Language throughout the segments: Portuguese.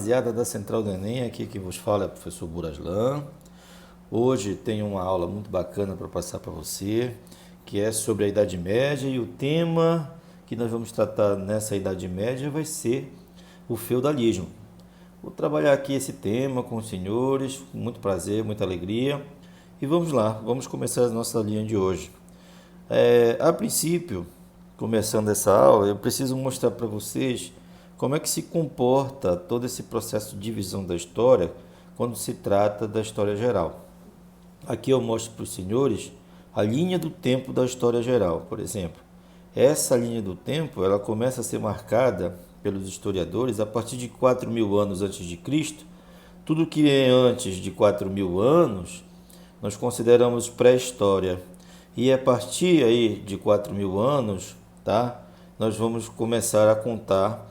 rapaziada da Central do Enem, aqui que vos fala é o professor Buraslan. Hoje tem uma aula muito bacana para passar para você, que é sobre a Idade Média, e o tema que nós vamos tratar nessa Idade Média vai ser o feudalismo. Vou trabalhar aqui esse tema com os senhores, com muito prazer, muita alegria. E vamos lá, vamos começar a nossa linha de hoje. A princípio, começando essa aula, eu preciso mostrar para vocês como é que se comporta todo esse processo de divisão da história quando se trata da história geral. Aqui eu mostro para os senhores a linha do tempo da história geral, por exemplo. Essa linha do tempo, ela começa a ser marcada pelos historiadores a partir de 4.000 anos antes de Cristo. Tudo que é antes de 4.000 anos, nós consideramos pré-história. E a partir aí de 4.000 anos, tá? Nós vamos começar a contar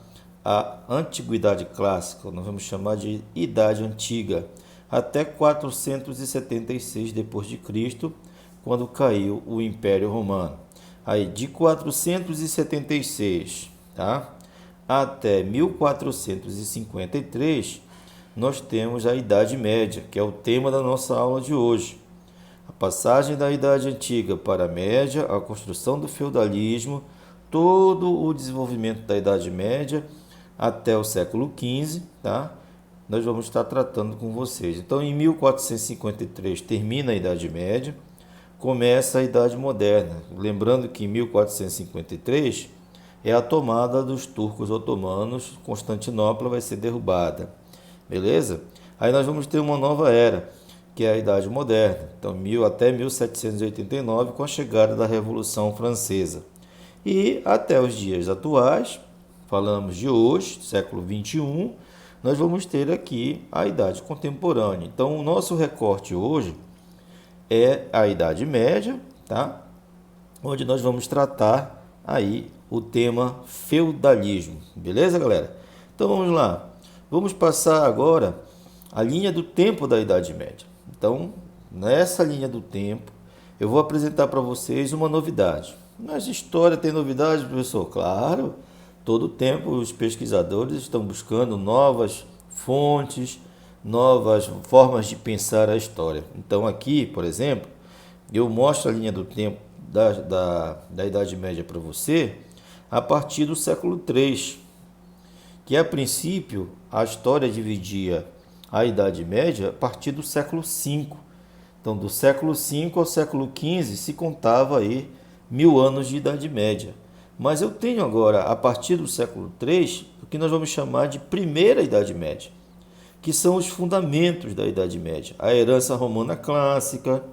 a Antiguidade Clássica, nós vamos chamar de Idade Antiga, até 476 depois de Cristo, quando caiu o Império Romano. Aí de 476, tá? Até 1453, nós temos a Idade Média, que é o tema da nossa aula de hoje. A passagem da Idade Antiga para a Média, a construção do feudalismo, todo o desenvolvimento da Idade Média até o século XV, tá? Nós vamos estar tratando com vocês. Então, em 1453 termina a Idade Média, começa a Idade Moderna. Lembrando que em 1453 é a tomada dos turcos otomanos, Constantinopla vai ser derrubada, beleza? Aí nós vamos ter uma nova era, que é a Idade Moderna, então até 1789, com a chegada da Revolução Francesa. E até os dias atuais, falamos de hoje, século XXI, nós vamos ter aqui a Idade Contemporânea. Então, o nosso recorte hoje é a Idade Média, tá? Onde nós vamos tratar aí o tema feudalismo, beleza, galera? Então, vamos lá. Vamos passar agora a linha do tempo da Idade Média. Então, nessa linha do tempo, eu vou apresentar para vocês uma novidade. Mas história tem novidade, professor? Claro, todo tempo os pesquisadores estão buscando novas fontes, novas formas de pensar a história. Então aqui, por exemplo, eu mostro a linha do tempo da Idade Média para você a partir do século III, que a princípio a história dividia a Idade Média a partir do século V. Então, do século V ao século XV se contava aí 1.000 anos de Idade Média. Mas eu tenho agora, a partir do século III, o que nós vamos chamar de Primeira Idade Média, que são os fundamentos da Idade Média. A herança romana clássica,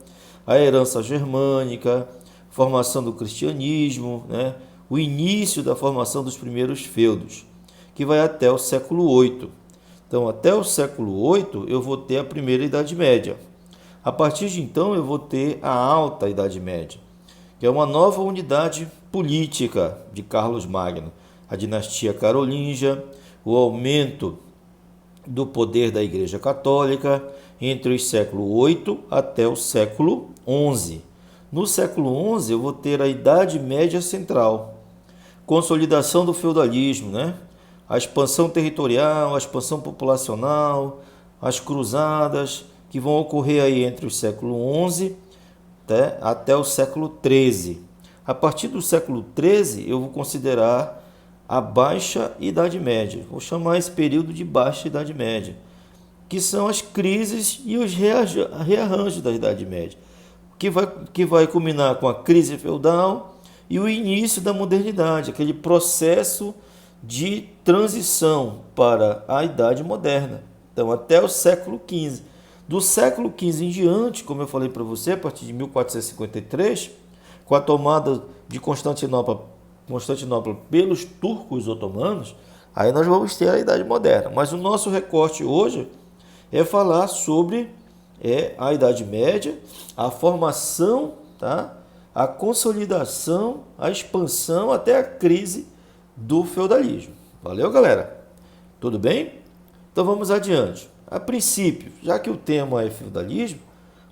a herança germânica, formação do cristianismo, né? O início da formação dos primeiros feudos, que vai até o século VIII. Então, até o século VIII, eu vou ter a Primeira Idade Média. A partir de então, eu vou ter a Alta Idade Média, que é uma nova unidade política de Carlos Magno, a dinastia carolíngia, o aumento do poder da Igreja Católica entre os século VIII até o século XI. No século XI, eu vou ter a Idade Média Central, consolidação do feudalismo, né? A expansão territorial, a expansão populacional, as cruzadas, que vão ocorrer aí entre o século XI até o século XIII. A partir do século XIII, eu vou considerar a Baixa Idade Média. Vou chamar esse período de Baixa Idade Média, que são as crises e os rearranjos da Idade Média, que vai culminar com a crise feudal e o início da modernidade, aquele processo de transição para a Idade Moderna. Então, até o século XV. Do século XV em diante, como eu falei para você, a partir de 1453, com a tomada de Constantinopla pelos turcos otomanos, aí nós vamos ter a Idade Moderna. Mas o nosso recorte hoje é falar sobre a Idade Média, a formação, tá? A consolidação, a expansão até a crise do feudalismo. Valeu, galera? Tudo bem? Então vamos adiante. A princípio, já que o tema é feudalismo,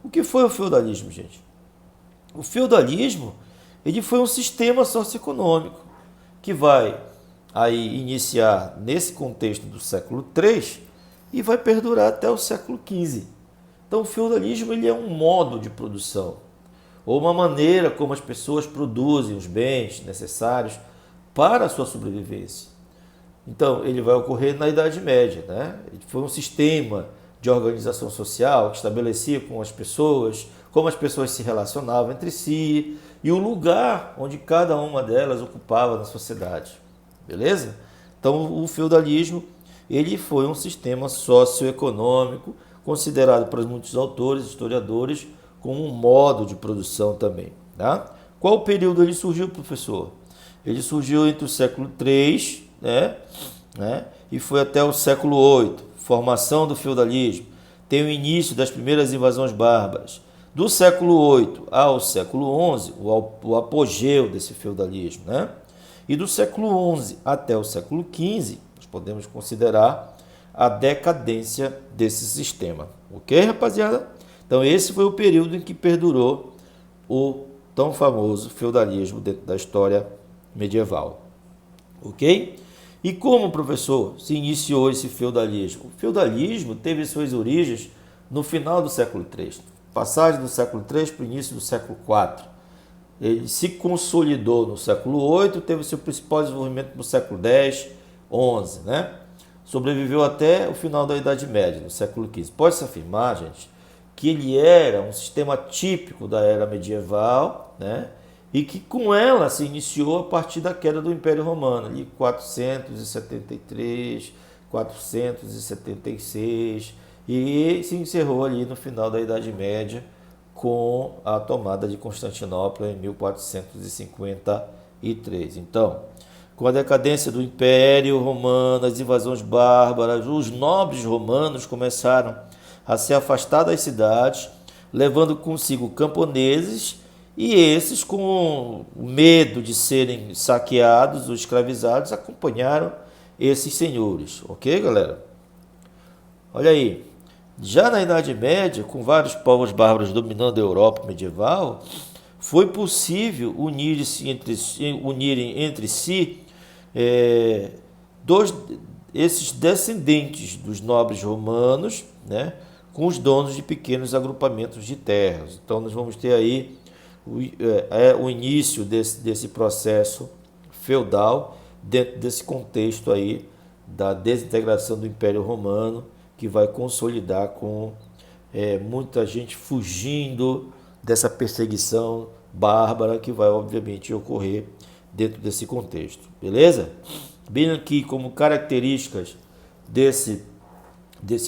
o que foi o feudalismo, gente? O feudalismo, ele foi um sistema socioeconômico que vai aí iniciar nesse contexto do século III e vai perdurar até o século XV. Então o feudalismo ele é um modo de produção, ou uma maneira como as pessoas produzem os bens necessários para a sua sobrevivência. Então, ele vai ocorrer na Idade Média, né? Ele foi um sistema de organização social que estabelecia com as pessoas, como as pessoas se relacionavam entre si e o lugar onde cada uma delas ocupava na sociedade. Beleza? Então, o feudalismo ele foi um sistema socioeconômico considerado por muitos autores, historiadores, como um modo de produção também. Tá? Qual período ele surgiu, professor? Ele surgiu entre o século III, e foi até o século VIII, formação do feudalismo. Tem o início das primeiras invasões bárbaras. Do século VIII ao século XI, o apogeu desse feudalismo. Né? E do século XI até o século XV, nós podemos considerar a decadência desse sistema. Ok, rapaziada? Então esse foi o período em que perdurou o tão famoso feudalismo dentro da história medieval. Ok? E como, professor, se iniciou esse feudalismo? O feudalismo teve suas origens no final do século III, passagem do século III para o início do século IV. Ele se consolidou no século VIII, teve seu principal desenvolvimento no século X, XI, né? Sobreviveu até o final da Idade Média, no século XV. Pode-se afirmar, gente, que ele era um sistema típico da era medieval, né? E que com ela se iniciou a partir da queda do Império Romano, ali 473, 476, e se encerrou ali no final da Idade Média com a tomada de Constantinopla em 1453. Então, com a decadência do Império Romano, as invasões bárbaras, os nobres romanos começaram a se afastar das cidades, levando consigo camponeses, e esses, com medo de serem saqueados ou escravizados, acompanharam esses senhores. Ok, galera? Olha aí. Já na Idade Média, com vários povos bárbaros dominando a Europa medieval, foi possível unirem entre si esses descendentes dos nobres romanos, né, com os donos de pequenos agrupamentos de terras. Então nós vamos ter aí o início desse processo feudal dentro desse contexto aí da desintegração do Império Romano, que vai consolidar com muita gente fugindo dessa perseguição bárbara que vai obviamente ocorrer dentro desse contexto, beleza? Bem aqui como características desse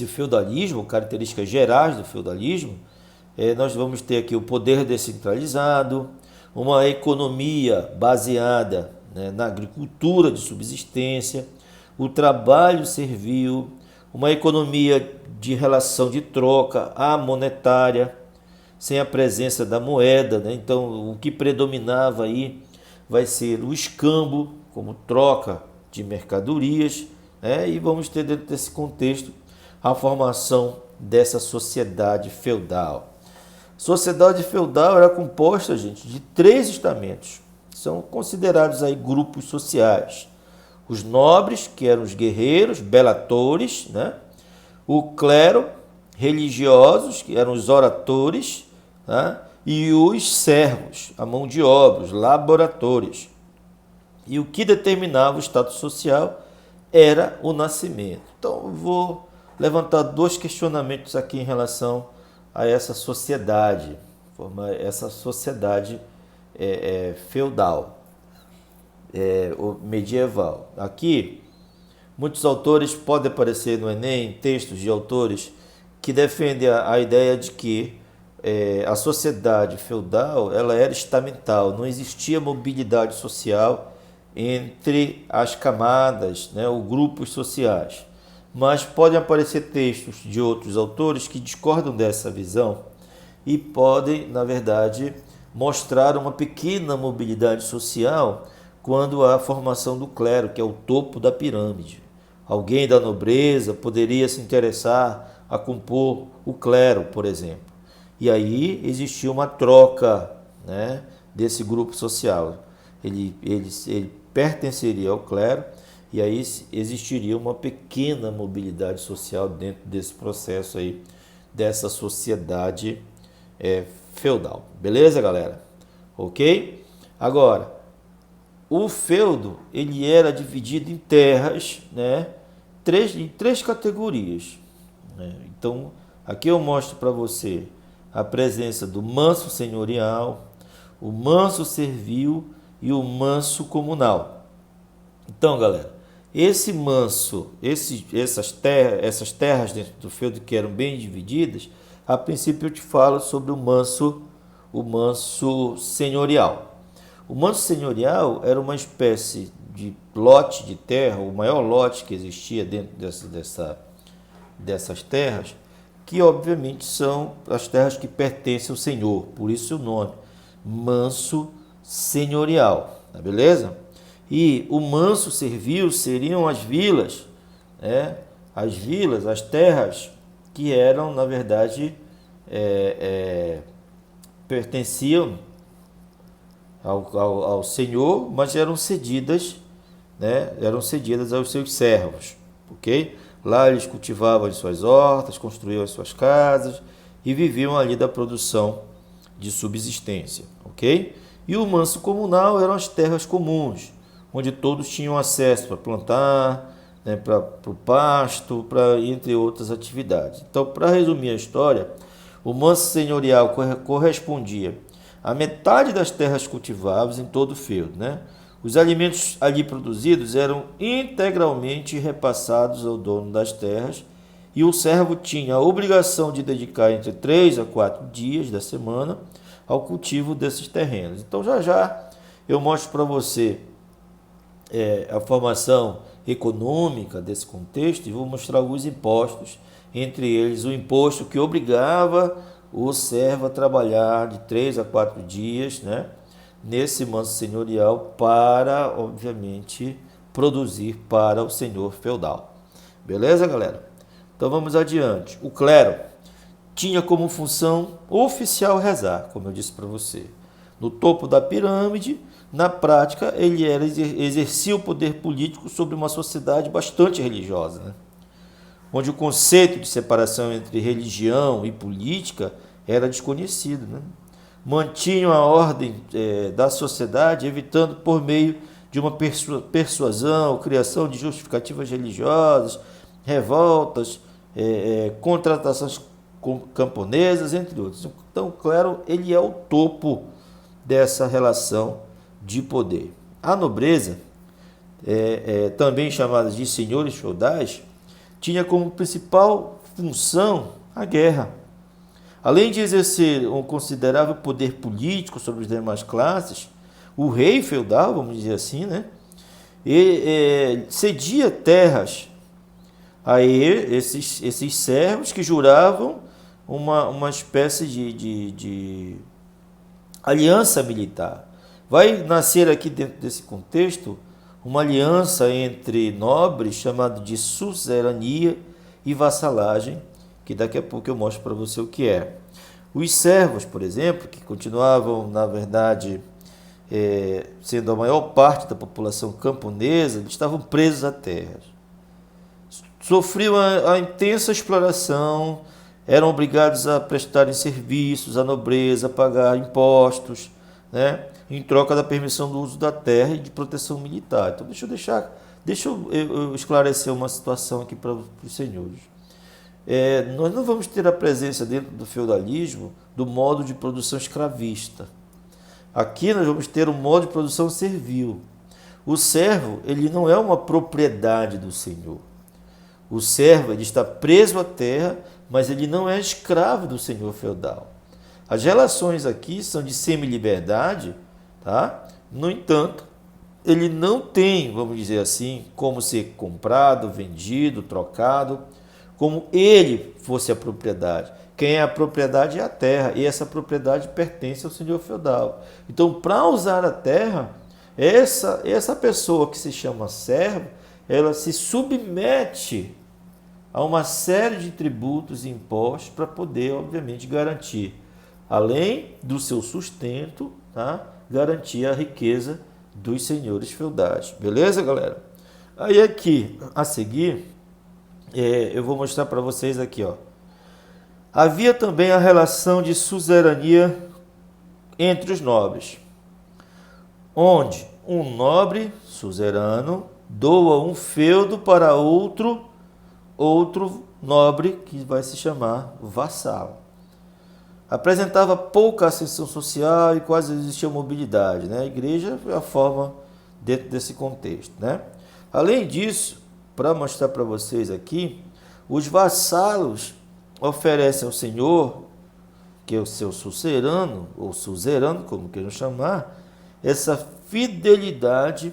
feudalismo, características gerais do feudalismo, nós vamos ter aqui o poder descentralizado, uma economia baseada, né, na agricultura de subsistência, o trabalho servil, uma economia de relação de troca amonetária, sem a presença da moeda, né? Então o que predominava aí vai ser o escambo como troca de mercadorias, né? E vamos ter dentro desse contexto a formação dessa sociedade feudal. Sociedade feudal era composta, gente, de 3 estamentos. São considerados aí grupos sociais. Os nobres, que eram os guerreiros, belatores, né? O clero, religiosos, que eram os oratores, né? E os servos, a mão de obra, os laboratores. E o que determinava o status social era o nascimento. Então, eu vou levantar 2 questionamentos aqui em relação a essa sociedade, feudal, medieval. Aqui, muitos autores podem aparecer no Enem, textos de autores que defendem a ideia de que a sociedade feudal ela era estamental, não existia mobilidade social entre as camadas, né, ou grupos sociais. Mas podem aparecer textos de outros autores que discordam dessa visão e podem, na verdade, mostrar uma pequena mobilidade social quando há a formação do clero, que é o topo da pirâmide. Alguém da nobreza poderia se interessar a compor o clero, por exemplo. E aí existia uma troca, né, desse grupo social. Ele pertenceria ao clero e aí existiria uma pequena mobilidade social dentro desse processo aí, dessa sociedade feudal. Beleza, galera? Ok? Agora, o feudo, ele era dividido em terras, né? Em três categorias, né? Então, aqui eu mostro para você a presença do manso senhorial, o manso servil e o manso comunal. Então, galera, esse manso, essas terras dentro do feudo que eram bem divididas, a princípio eu te falo sobre o manso senhorial. O manso senhorial era uma espécie de lote de terra, o maior lote que existia dentro dessas terras, que obviamente são as terras que pertencem ao senhor, por isso o nome, manso senhorial, tá beleza? E o manso servil seriam as vilas, né? As terras que eram, na verdade, pertenciam ao senhor, mas eram cedidas, né? Eram cedidas aos seus servos, ok? Lá eles cultivavam as suas hortas, construíam as suas casas e viviam ali da produção de subsistência, ok? E o manso comunal eram as terras comuns, onde todos tinham acesso para plantar, né, para o pasto, entre outras atividades. Então, para resumir a história, o manso senhorial correspondia a metade das terras cultiváveis em todo o feudo, né? Os alimentos ali produzidos eram integralmente repassados ao dono das terras e o servo tinha a obrigação de dedicar entre 3 a 4 dias da semana ao cultivo desses terrenos. Então já eu mostro para você a formação econômica desse contexto e vou mostrar alguns impostos, entre eles o imposto que obrigava o servo a trabalhar de 3 a 4 dias, né, nesse manso senhorial para, obviamente, produzir para o senhor feudal. Beleza, galera? Então vamos adiante. O clero tinha como função oficial rezar, como eu disse para você. No topo da pirâmide, na prática, ele exercia o poder político sobre uma sociedade bastante religiosa, né? Onde o conceito de separação entre religião e política era desconhecido, né? Mantinham a ordem da sociedade, evitando por meio de uma persuasão, criação de justificativas religiosas, revoltas, contratações camponesas, entre outros. Então, o clero ele é o topo dessa relação de poder. A nobreza, também chamada de senhores feudais, tinha como principal função a guerra. Além de exercer um considerável poder político sobre as demais classes, o rei feudal, vamos dizer assim, né, cedia terras a esses servos que juravam uma espécie de aliança militar. Vai nascer aqui dentro desse contexto uma aliança entre nobres chamada de suzerania e vassalagem, que daqui a pouco eu mostro para você o que é. Os servos, por exemplo, que continuavam, na verdade, sendo a maior parte da população camponesa, eles estavam presos a terras. Sofriam a intensa exploração, eram obrigados a prestarem serviços à nobreza, a pagar impostos, né, em troca da permissão do uso da terra e de proteção militar. Então, deixa eu esclarecer uma situação aqui para os senhores. Nós não vamos ter a presença dentro do feudalismo do modo de produção escravista. Aqui nós vamos ter um modo de produção servil. O servo ele não é uma propriedade do senhor. O servo ele está preso à terra, mas ele não é escravo do senhor feudal. As relações aqui são de semi-liberdade, tá? No entanto, ele não tem, vamos dizer assim, como ser comprado, vendido, trocado, como ele fosse a propriedade. Quem é a propriedade é a terra, e essa propriedade pertence ao senhor feudal. Então, para usar a terra, essa pessoa que se chama servo, ela se submete a uma série de tributos e impostos para poder, obviamente, garantir, além do seu sustento, tá? Garantir a riqueza dos senhores feudais. Beleza, galera? Aí aqui, a seguir, eu vou mostrar para vocês aqui, ó. Havia também a relação de suzerania entre os nobres, onde um nobre suzerano doa um feudo para outro nobre que vai se chamar vassalo. Apresentava pouca ascensão social e quase existia mobilidade, né? A igreja foi a forma dentro desse contexto, né? Além disso, para mostrar para vocês aqui, os vassalos oferecem ao Senhor, que é o seu suzerano, ou suzerano, como queiram chamar, essa fidelidade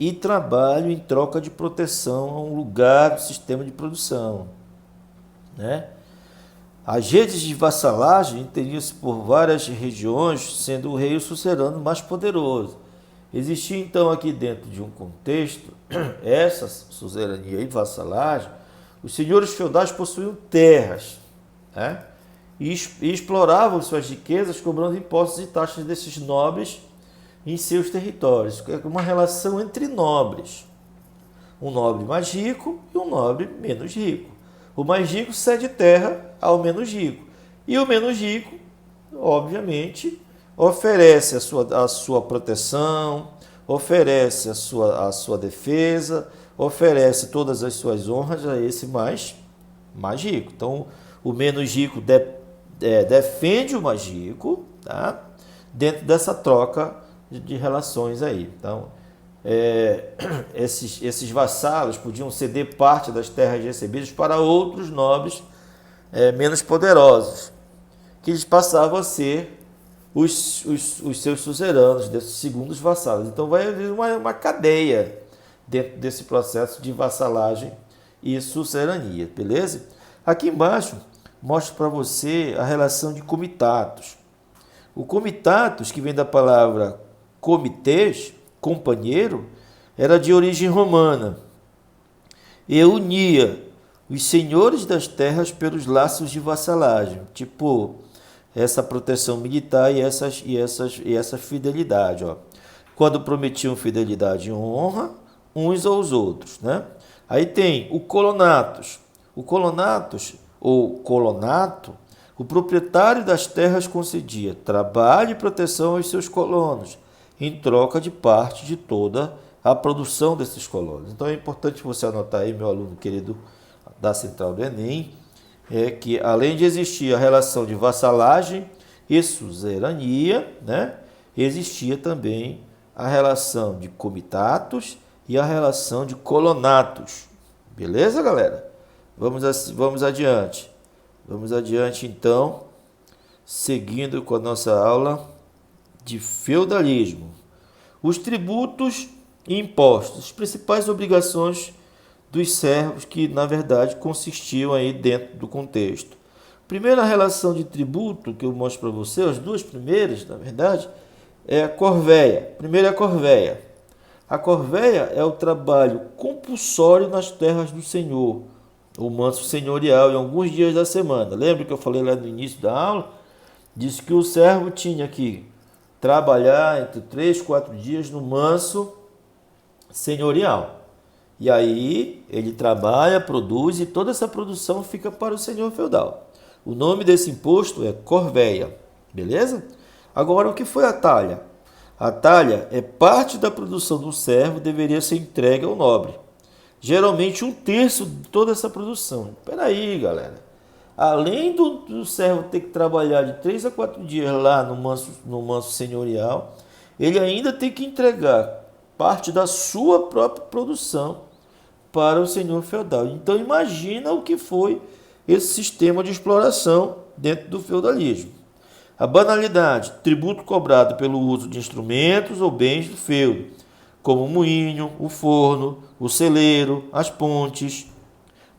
e trabalho em troca de proteção a um lugar do sistema de produção, né? As redes de vassalagem entendiam-se por várias regiões, sendo o rei o suzerano mais poderoso. Existia então aqui dentro de um contexto, essa suzerania e vassalagem, os senhores feudais possuíam terras, né? E exploravam suas riquezas cobrando impostos e taxas desses nobres em seus territórios. É uma relação entre nobres. Um nobre mais rico e um nobre menos rico. O mais rico cede terra ao menos rico. E o menos rico, obviamente, oferece a sua proteção, oferece a sua defesa, oferece todas as suas honras a esse mais rico. Então, o menos rico defende o mais rico, tá? Dentro dessa troca de relações aí. Então, esses vassalos podiam ceder parte das terras recebidas para outros nobres menos poderosos, que eles passavam a ser os seus suzeranos, desses segundos vassalos. Então vai haver uma cadeia dentro desse processo de vassalagem e suzerania, beleza? Aqui embaixo mostro para você a relação de comitatus. O comitatus, que vem da palavra comites, companheiro, era de origem romana e unia os senhores das terras pelos laços de vassalagem, tipo essa proteção militar e essa fidelidade, ó. Quando prometiam fidelidade e honra uns aos outros, né? Aí tem o colonatus. O colonatus ou colonato, o proprietário das terras concedia trabalho e proteção aos seus colonos, em troca de parte de toda a produção desses colonos. Então é importante você anotar aí, meu aluno querido da Central do Enem, que além de existir a relação de vassalagem e suzerania, né, existia também a relação de comitatus e a relação de colonatus. Beleza, galera? Vamos adiante. Vamos adiante, então, seguindo com a nossa aula de feudalismo. Os tributos e impostos, as principais obrigações dos servos que, na verdade, consistiam aí dentro do contexto. Primeira relação de tributo que eu mostro para você, as duas primeiras, na verdade, é a corvéia. Primeiro é a corvéia. A corvéia é o trabalho compulsório nas terras do senhor, o manso senhorial, em alguns dias da semana. Lembra que eu falei lá no início da aula? Disse que o servo tinha que trabalhar entre 3 e 4 dias no manso senhorial. E aí ele trabalha, produz e toda essa produção fica para o senhor feudal. O nome desse imposto é corvéia, beleza? Agora, o que foi a talha? A talha é parte da produção do servo, deveria ser entregue ao nobre. Geralmente 1/3 de toda essa produção. Espera aí, galera. Além do servo ter que trabalhar de 3 a 4 dias lá no manso senhorial, ele ainda tem que entregar parte da sua própria produção para o senhor feudal. Então imagina o que foi esse sistema de exploração dentro do feudalismo. A banalidade, tributo cobrado pelo uso de instrumentos ou bens do feudo, como o moinho, o forno, o celeiro, as pontes.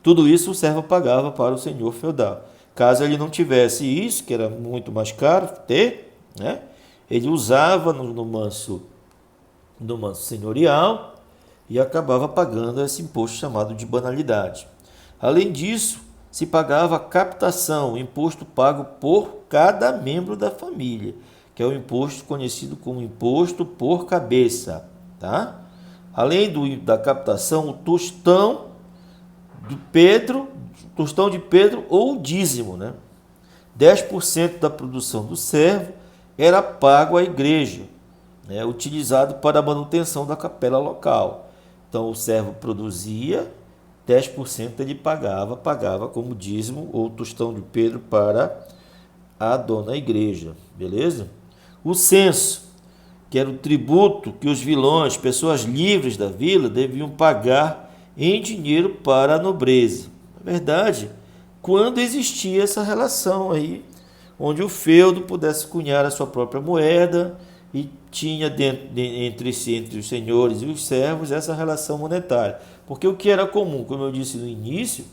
Tudo isso o servo pagava para o senhor feudal. Caso ele não tivesse isso, que era muito mais caro ter, né, ele usava no manso senhorial e acabava pagando esse imposto chamado de banalidade. Além disso, se pagava a captação, o imposto pago por cada membro da família, que é o imposto conhecido como imposto por cabeça, tá? Além da captação, o tostão de Pedro ou o dízimo, né? 10% da produção do servo era pago à igreja, né? Utilizado para a manutenção da capela local. Então o servo produzia, 10% ele pagava como dízimo ou tostão de Pedro para a dona igreja, beleza? O censo, que era o tributo que os vilões, pessoas livres da vila, deviam pagar em dinheiro para a nobreza. Na verdade, quando existia essa relação aí, onde o feudo pudesse cunhar a sua própria moeda e tinha entre os senhores e os servos essa relação monetária. Porque o que era comum, como eu disse no início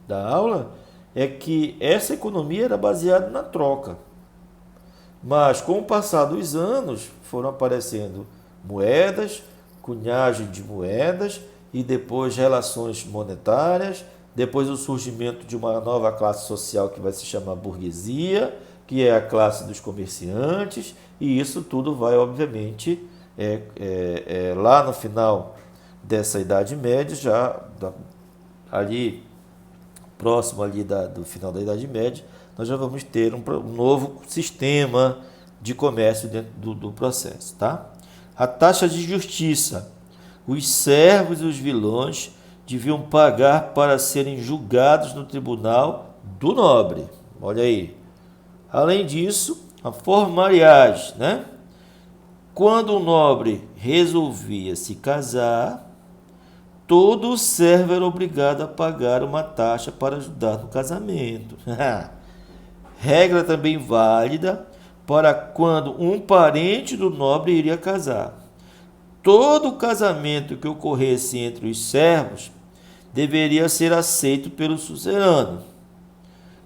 da aula, é que essa economia era baseada na troca. Mas com o passar dos anos foram aparecendo moedas, cunhagem de moedas e depois relações monetárias, depois o surgimento de uma nova classe social que vai se chamar burguesia, que é a classe dos comerciantes, e isso tudo vai, obviamente, lá no final dessa Idade Média, ali próximo ali do final da Idade Média, nós já vamos ter um novo sistema de comércio dentro do processo, tá? A taxa de justiça. Os servos e os vilões deviam pagar para serem julgados no tribunal do nobre. Olha aí. Além disso, a formaliagem, né? Quando o nobre resolvia se casar, todo servo era obrigado a pagar uma taxa para ajudar no casamento. Regra também válida para quando um parente do nobre iria casar. Todo casamento que ocorresse entre os servos deveria ser aceito pelo suzerano.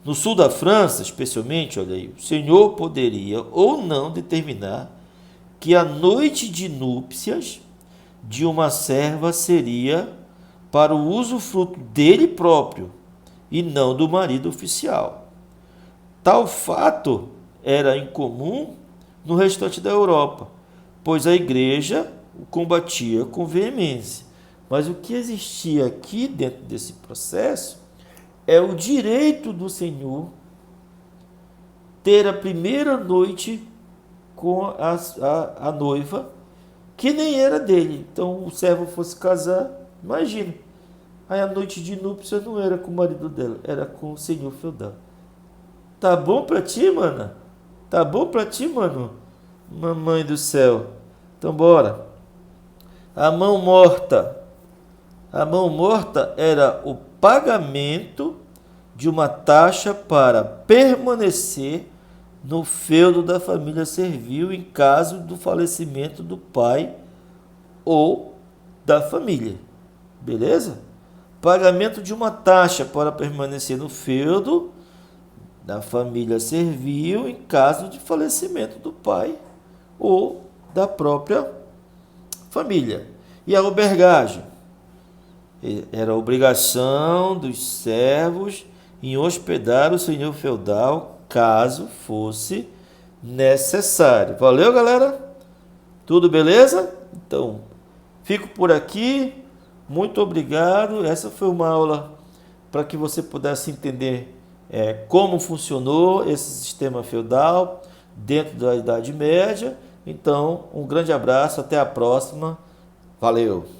No sul da França, especialmente, olha aí, o senhor poderia ou não determinar que a noite de núpcias de uma serva seria para o usufruto dele próprio e não do marido oficial. Tal fato era incomum no restante da Europa, pois a igreja o combatia com veemência. Mas o que existia aqui dentro desse processo é o direito do senhor ter a primeira noite com a noiva, que nem era dele. Então o servo fosse casar, imagina, aí a noite de núpcias não era com o marido dela, era com o senhor feudal. Tá bom pra ti, mana? Tá bom pra ti, mano? Mamãe do céu. Então bora. A mão morta. A mão morta era o pagamento de uma taxa para permanecer no feudo da família servil em caso do falecimento do pai ou da família. Beleza? Pagamento de uma taxa para permanecer no feudo da família servil em caso de falecimento do pai ou da própria família. E a albergagem? Era a obrigação dos servos em hospedar o senhor feudal caso fosse necessário. Valeu, galera? Tudo beleza? Então, fico por aqui. Muito obrigado. Essa foi uma aula para que você pudesse entender como funcionou esse sistema feudal dentro da Idade Média. Então, um grande abraço. Até a próxima. Valeu!